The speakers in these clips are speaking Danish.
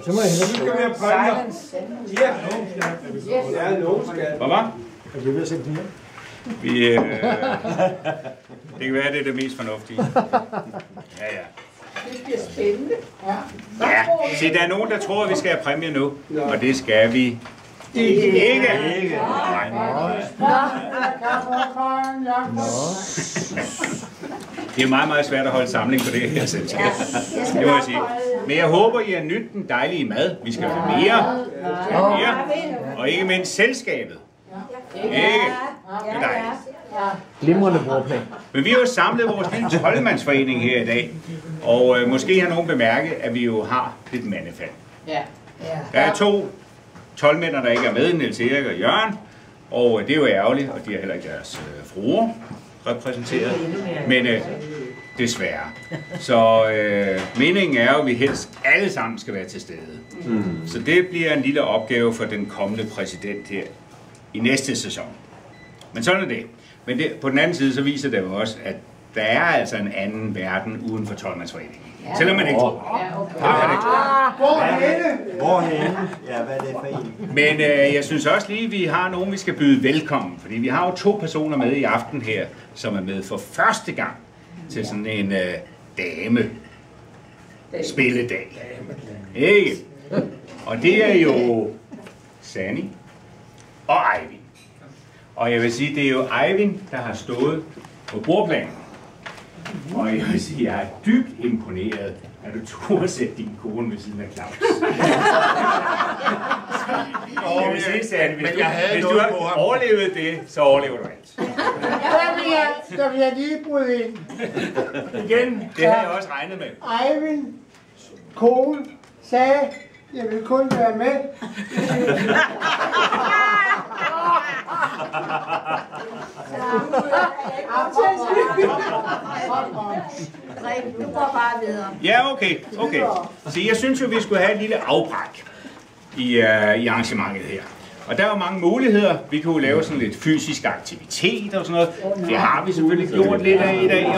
Så må jeg hellere præmier. Ja, lovskat. Hvad var? Er vi ved at sætte den her? Det kan være, det er det mest fornuftige. Ja, ja. Det bliver spændende. Ja, se, der er nogen, der tror, at vi skal have præmier nu, og det skal vi ikke. Nej. Det er meget, meget svært at holde samling på det her selskab. Det må jeg sige. Men jeg håber, I har nydt den dejlige mad. Vi skal have mere. Og ikke mindst selskabet. Ikke? Det er dejligt. Glimrende bordplan. Men vi har jo samlet vores lille troldmandsforening her i dag. Og måske har nogen bemærket, at vi jo har lidt mandefald. Der er 2 troldmænder, der ikke er med, Niels Erik og Jørgen. Og det er jo ærgerligt, og de har heller ikke deres fruer repræsenteret. Men desværre. Så meningen er jo, at vi helst alle sammen skal være til stede. Så det bliver en lille opgave for den kommende præsident her i næste sæson. Men sådan er det. Men det, på den anden side, så viser det jo også, at der er altså en anden verden uden for troldmandsforeningen. Selvom man ikke tror. Hvorhenne? Ja, hvad er det for en? Men jeg synes også lige, at vi har nogen, vi skal byde velkommen. Fordi vi har jo 2 personer med i aften her, som er med for første gang til sådan en dame-spilledag. Ikke? Og det er jo Sanny og Eivind. Og jeg vil sige, det er jo Eivind, der har stået på bordplanen. Og jeg vil sige, jeg er dybt imponeret, at du turde sætte din kone ved siden af Claus. Jeg vil sige, Sanny, hvis du har overlevet det, så overlever du alt. Der vil jeg lige bryde ind. Igen, det har jeg også regnet med. Eivind kone sagde, jeg vil kun være med. Du går bare videre. Ja, okay. Så jeg synes jo, vi skulle have et lille afbræk i arrangementet her. Og der er jo mange muligheder. Vi kunne jo lave sådan lidt fysisk aktivitet og sådan noget. Det har vi selvfølgelig gjort lidt af i dag.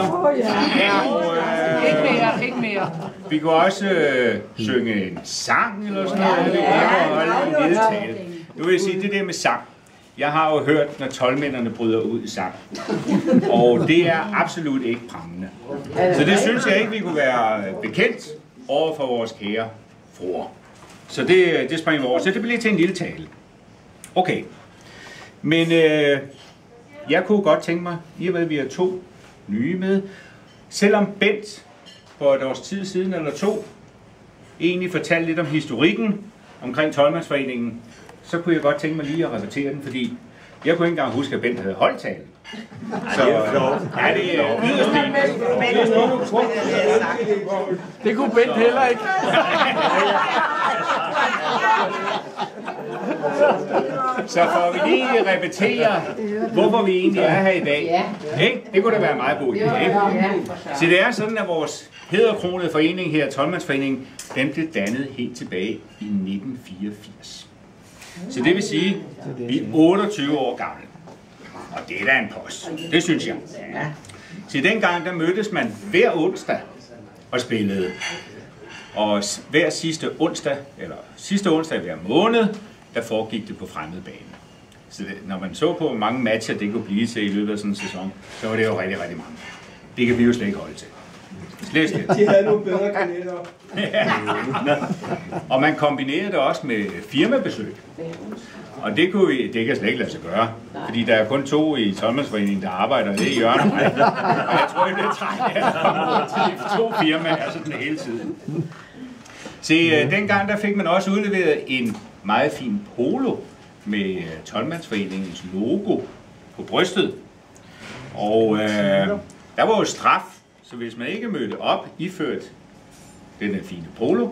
Ikke mere. Vi kunne også synge en sang eller sådan noget. Nu vil jeg sige, det der med sang. Jeg har jo hørt, når troldmændene bryder ud i sang. Og det er absolut ikke prangende. Så det synes jeg ikke, vi kunne være bekendt over for vores kære fruer. Så det springer vi over. Så det bliver til en lille tale. Okay. Men jeg kunne godt tænke mig, i og med at vi har 2 nye med, selvom Bent for et års tid siden eller 2 egentlig fortalte lidt om historikken omkring troldmandsforeningen, så kunne jeg godt tænke mig lige at repetere den, fordi jeg kunne ikke engang huske, at Bent havde holdt talen. Så det er yderst Det kunne Bent heller ikke. Så får vi lige repetere, hvorfor vi egentlig er her i dag. Ikke? Det kunne da være en meget god idé. Ikke? Så det er sådan, at vores hæderkronede forening her, Troldmandsforeningen, den blev dannet helt tilbage i 1984. Så det vil sige, at vi er 28 år gamle. Og det er da en post. Det synes jeg. Så dengang, der mødtes man hver onsdag og spillede. Og hver sidste onsdag hver måned, der foregik det på fremmed bane. Så det, når man så på, hvor mange matcher det kunne blive til i løbet af sådan en sæson, så var det jo rigtig, rigtig mange. Det kan vi jo slet ikke holde til. Slet. De havde nogle bedre kanetter. Og man kombinerede det også med firmabesøg. Og det kan slet ikke lade sig gøre. Fordi der er kun 2 i troldmandsforeningen, der arbejder. Det er Jørgen og mig. Og jeg tror, jeg bliver træt af at komme til de 2 firmaer sådan hele tiden. Se, dengang der fik man også udleveret en meget fin polo med troldmandsforeningens logo på brystet. Og der var jo straf, så hvis man ikke mødte op iført denne fine polo,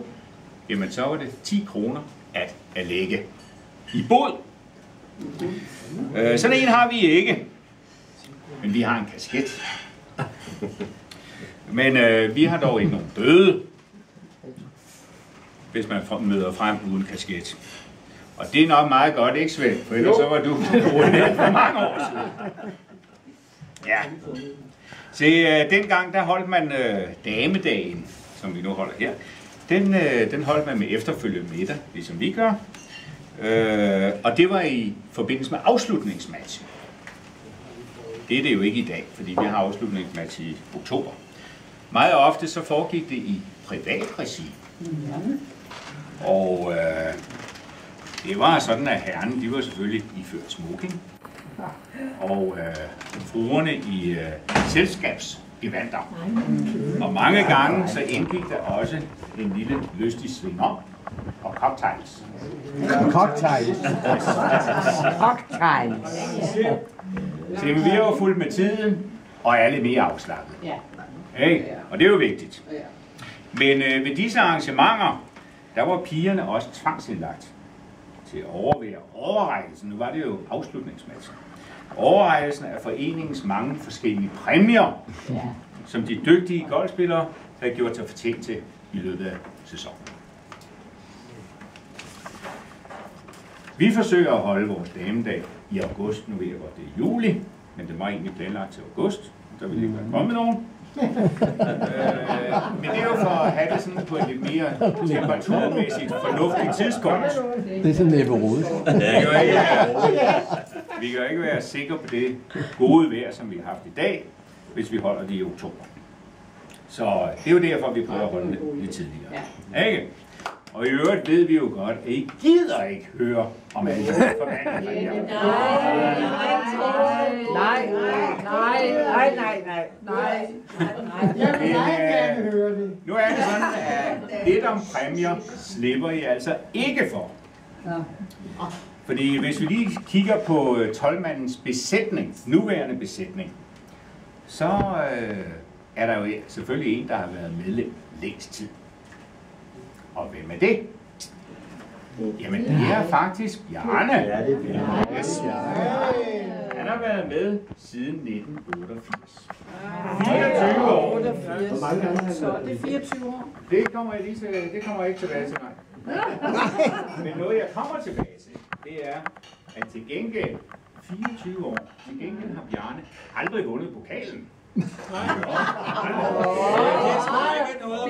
jamen så var det 10 kroner at lægge i bod. Sådan en har vi ikke, men vi har en kasket. Men vi har dog ikke nogen bøde, hvis man møder frem uden kasket. Og det er nok meget godt, ikke Svend? For ellers så var du ruineret for mange år siden. Ja. Se, dengang der holdt man damedagen, som vi nu holder her. Den holdt man med efterfølgende middag, ligesom vi gør. Og det var i forbindelse med afslutningsmatch. Det er det jo ikke i dag, fordi vi har afslutningsmatch i oktober. Meget ofte så foregik det i privat regi. Og det var sådan, at herrerne, de var selvfølgelig iført smoking. Og fruerne i selskabsgevanter. Og mange gange så indgik der også en lille lystig svingom og cocktails. Cocktails. Cocktails. Så vi er jo fuldt med tiden, og er lidt mere afslappet. Hey, og det er jo vigtigt. Men ved disse arrangementer, der var pigerne også tvangsindlagt til at overvære overrækkelsen. Nu var det jo afslutningsmatchen. Overrækkelsen af foreningens mange forskellige præmier, som de dygtige golfspillere havde gjort sig fortjent til i løbet af sæsonen. Vi forsøger at holde vores damedag i august. Nu ved jeg godt, det er juli, men det var egentlig planlagt til august. Der ville ikke være kommet nogen. Men det er jo for at have det sådan på et lidt mere temperaturmæssigt fornuftigt tidspunkt. Det er sådan Ebberode. Vi kan jo ikke være sikre på det gode vejr, som vi har haft i dag, hvis vi holder det i oktober. Så det er jo derfor, vi prøver at holde det lidt tidligere. Ikke? Og i øvrigt ved vi jo godt, at I gider ikke høre om alle de forvandlinger. Nej. Jeg vil meget gerne høre det. Nu er det sådan, at lidt om præmier slipper I altså ikke for. Fordi hvis vi lige kigger på 12-mandens besætning, nuværende besætning, så er der jo selvfølgelig en, der har været medlem længst tid. Og hvem er det? Jamen det er faktisk Bjarne. Ja, det er Bjarne. Yes. Han har været med siden 1988. 24 år. Hvor mange gange har han Så det er 24 år. Det kommer jeg ikke tilbage til mig. Men noget jeg kommer tilbage til, det er, at til gengæld 24 år, til gengæld har Bjarne aldrig vundet pokalen. Det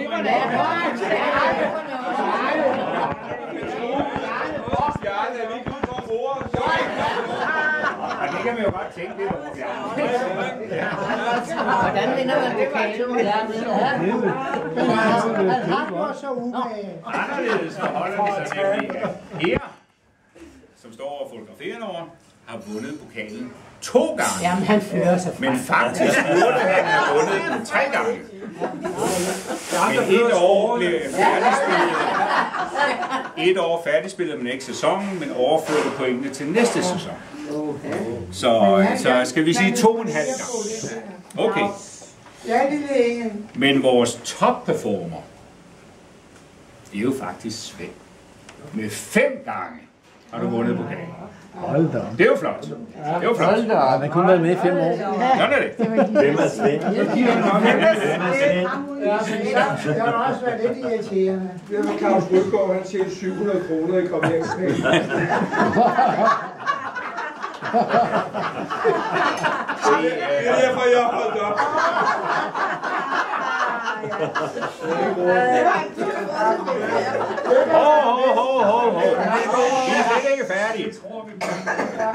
var da Og det kan man jo godt tænke lidt over, Bjarne. Hvordan vinder man pokalen? Han har gjort så umage. Anderledes forholder det sig nemlig, at her, som står og fotograferer over, har vundet pokalen 2 gange. Jamen, han fører sig frem. Men faktisk burde han have vundet den 3 gange. Men et år færdigspillede man ikke sæsonen, men overførte pointene til næste sæson. Så skal vi sige 2,5 gange. Okay. Ja, lille Inge. Men vores topperformer, det er jo faktisk Svend. Med 5 gange har du vundet pokalen. Hold da. Det er jo flot. Det er jo flot. Han har kun været med i 5 år. Sådan er det. Hvem er Svend? Hvem er Svend? Det har også været lidt irriterende. Det var Claus Rødgaard, han siger 700 kroner i kommeringspenge. Det er derfor, jeg har holdt op. Vi er slet ikke færdige.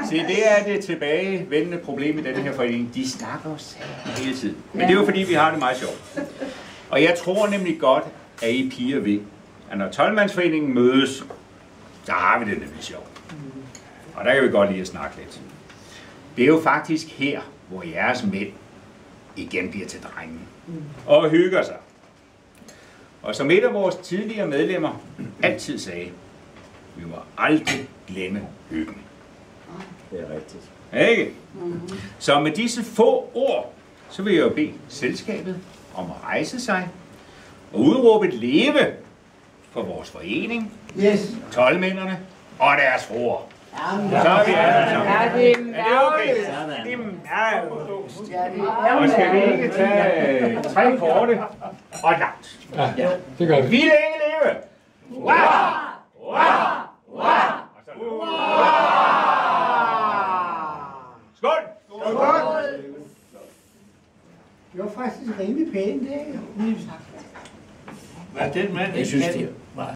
Se, det er det tilbagevendende problem i denne her forening. De snakker os hele tiden. Men det er jo fordi, vi har det meget sjovt. Og jeg tror nemlig godt, at I piger ved, at når 12-mandsforeningen mødes, så har vi det nemlig sjovt. Og der kan vi godt lide at snakke lidt. Det er jo faktisk her, hvor jeres mænd igen bliver til drenge. Og hygger sig. Og som et af vores tidligere medlemmer altid sagde, vi må aldrig glemme hyggen. Det er rigtigt. Ikke? Så med disse få ord, så vil jeg jo bede selskabet om at rejse sig og udråbe et leve for vores forening, Yes. 12-mændene og deres fruer. Så er vi alle sammen. Er det okay? Og skal vi ikke tage 3 korte og langt? Ja, det gør vi. Vi længe leve! Wow! Wow! Wow! Skål! Det var faktisk rimelig pænt, det. Var den mand Jeg synes, ikke det var